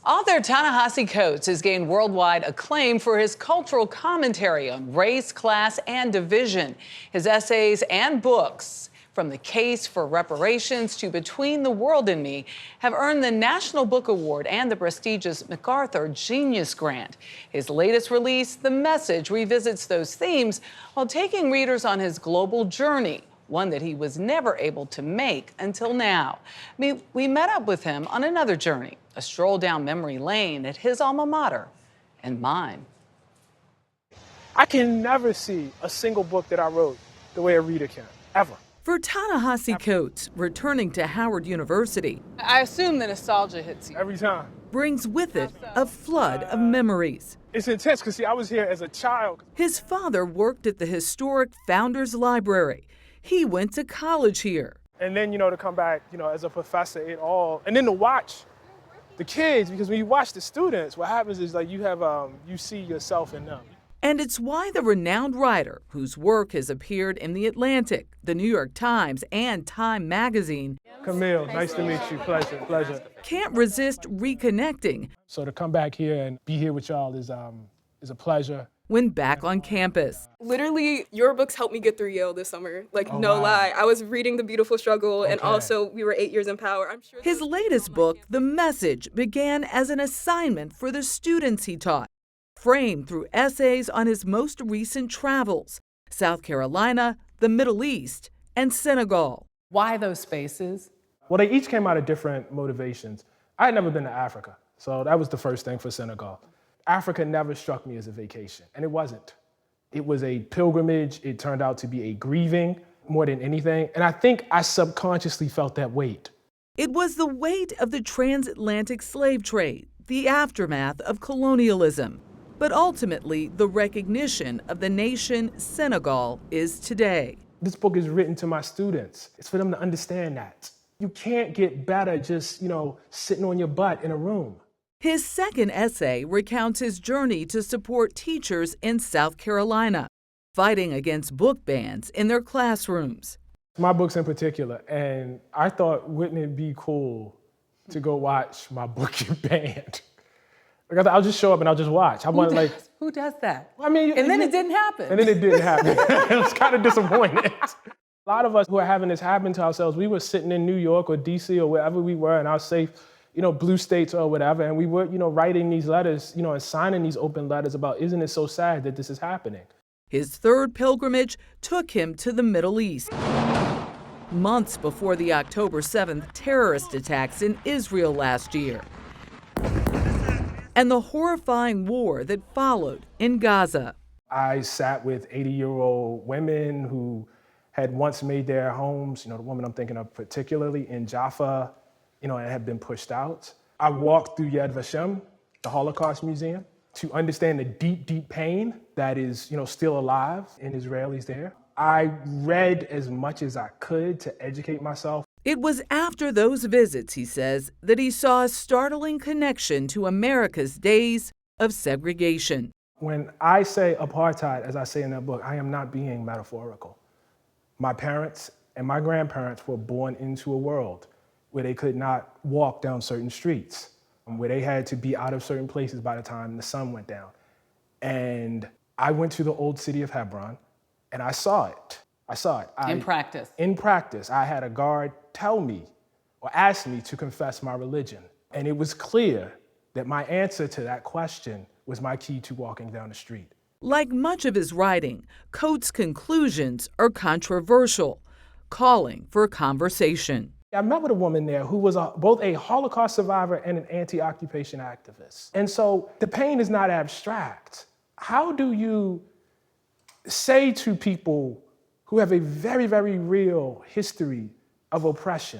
Author Ta-Nehisi Coates has gained worldwide acclaim for his cultural commentary on race, class, and division. His essays and books, from The Case for Reparations to Between the World and Me, have earned the National Book Award and the prestigious MacArthur Genius Grant. His latest release, The Message, revisits those themes while taking readers on his global journey, one that he was never able to make until now. We met up with him on another journey, a stroll down memory lane at his alma mater and mine. I can never see a single book that I wrote the way a reader can, ever. For Ta-Nehisi Coates, returning to Howard University, I assume the nostalgia hits you. Every time. Brings with it a flood of memories. It's intense because, see, I was here as a child. His father worked at the historic Founders Library. He went to college here. And then, to come back, as a professor, and then to watch the kids, because when you watch the students, what happens is like you see yourself in them. And it's why the renowned writer, whose work has appeared in The Atlantic, The New York Times, and Time magazine, Camille, nice to meet you. Pleasure. Can't resist reconnecting. So to come back here and be here with y'all is a pleasure. When back on campus. Literally, your books helped me get through Yale this summer. Lie. I was reading The Beautiful Struggle, and also we were 8 years in power. I'm sure his latest book, The Message, began as an assignment for the students he taught, framed through essays on his most recent travels, South Carolina, the Middle East, and Senegal. Why those spaces? Well, they each came out of different motivations. I had never been to Africa, so that was the first thing for Senegal. Africa never struck me as a vacation, and it wasn't. It was a pilgrimage. It turned out to be a grieving more than anything, and I think I subconsciously felt that weight. It was the weight of the transatlantic slave trade, the aftermath of colonialism, but ultimately the recognition of the nation Senegal is today. This book is written to my students. It's for them to understand that. You can't get better just, sitting on your butt in a room. His second essay recounts his journey to support teachers in South Carolina, fighting against book bans in their classrooms. My books in particular, and I thought, wouldn't it be cool to go watch my book get banned? I'll just show up and I'll just watch. Who does that? I mean, and then it didn't happen. And then it didn't happen. It was kind of disappointing. A lot of us who are having this happen to ourselves, we were sitting in New York or DC or wherever we were in our safe, blue states or whatever, and we were, writing these letters, and signing these open letters about, isn't it so sad that this is happening? His third pilgrimage took him to the Middle East, months before the October 7th terrorist attacks in Israel last year, and the horrifying war that followed in Gaza. I sat with 80-year-old women who had once made their homes, the woman I'm thinking of particularly in Jaffa, and had been pushed out. I walked through Yad Vashem, the Holocaust Museum, to understand the deep, deep pain that is, still alive in Israelis there. I read as much as I could to educate myself. It was after those visits, he says, that he saw a startling connection to America's days of segregation. When I say apartheid, as I say in that book, I am not being metaphorical. My parents and my grandparents were born into a world where they could not walk down certain streets, where they had to be out of certain places by the time the sun went down. And I went to the old city of Hebron, and I saw it. In practice? In practice. I had a guard tell me or ask me to confess my religion. And it was clear that my answer to that question was my key to walking down the street. Like much of his writing, Coates' conclusions are controversial, calling for conversation. I met with a woman there who was both a Holocaust survivor and an anti-occupation activist. And so the pain is not abstract. How do you say to people who have a very, very real history of oppression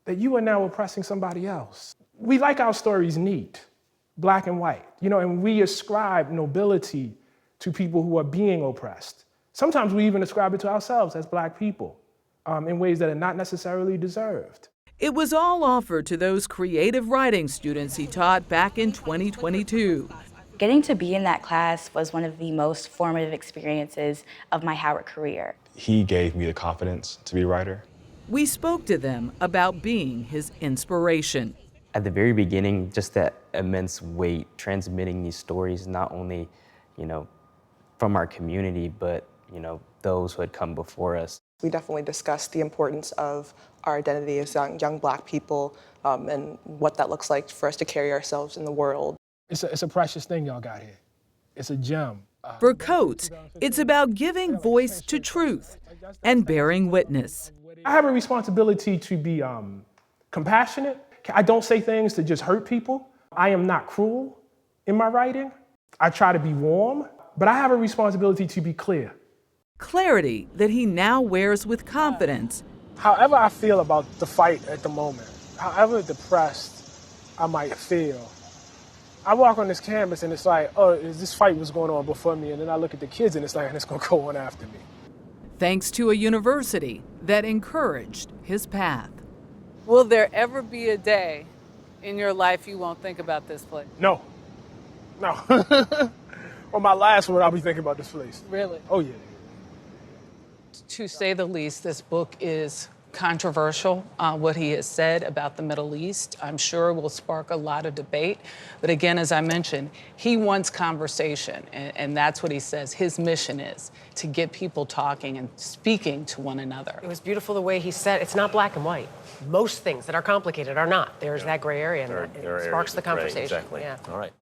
that you are now oppressing somebody else? We like our stories neat, black and white, and we ascribe nobility to people who are being oppressed. Sometimes we even ascribe it to ourselves as black people. In ways that are not necessarily deserved. It was all offered to those creative writing students he taught back in 2022. Getting to be in that class was one of the most formative experiences of my Howard career. He gave me the confidence to be a writer. We spoke to them about being his inspiration. At the very beginning, just that immense weight transmitting these stories, not only, from our community, but, those who had come before us. We definitely discussed the importance of our identity as young Black people and what that looks like for us to carry ourselves in the world. It's a precious thing y'all got here. It's a gem. For Coates, it's about giving voice to truth and bearing witness. I have a responsibility to be compassionate. I don't say things to just hurt people. I am not cruel in my writing. I try to be warm, but I have a responsibility to be clear. Clarity that he now wears with confidence. However I feel about the fight at the moment, however depressed I might feel, I walk on this campus and it's like, oh, this fight was going on before me, and then I look at the kids and it's like, and it's gonna go on after me. Thanks to a university that encouraged his path. Will there ever be a day in your life you won't think about this place? No. On my last one, I'll be thinking about this place. Really? Oh, yeah. To say the least, this book is controversial. What he has said about the Middle East, I'm sure, will spark a lot of debate. But again, as I mentioned, he wants conversation, and that's what he says his mission is, to get people talking and speaking to one another. It was beautiful the way he said it's not black and white. Most things that are complicated are not. There's that gray area, and it sparks the conversation. Exactly. Yeah. All right.